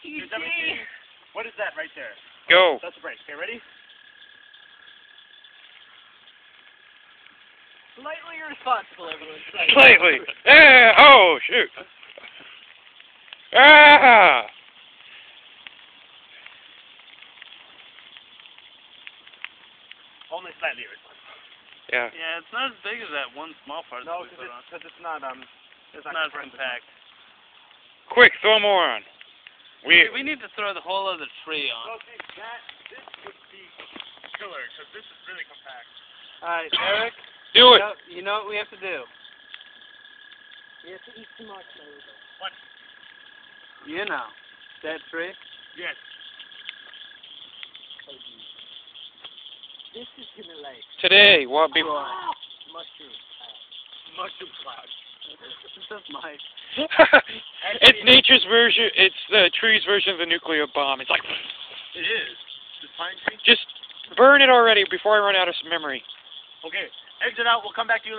Is everything? What is that right there? Go. That's a break. Okay, ready? Slightly irresponsible, everyone. Slightly. Yeah. Oh, shoot. Ah! Only slightly irresponsible. Yeah. Yeah, it's not as big as that one small part. No, that we put on. because it's not It's not compact. Quick, throw more on. We need to throw the whole other tree on. Well, see, this would be killer because this is really compact. All right, Eric. Do it. You know what we have to do. You have to eat some marshmallows. What? You know, that tree. Yes. This is gonna like Today, what be? mushroom. Mushroom cloud. This is Mike. It's nature's version. It's the tree's version of the nuclear bomb. It's like. It is. This pine tree? Just burn it already before I run out of memory. Okay. Exit out. We'll come back to you.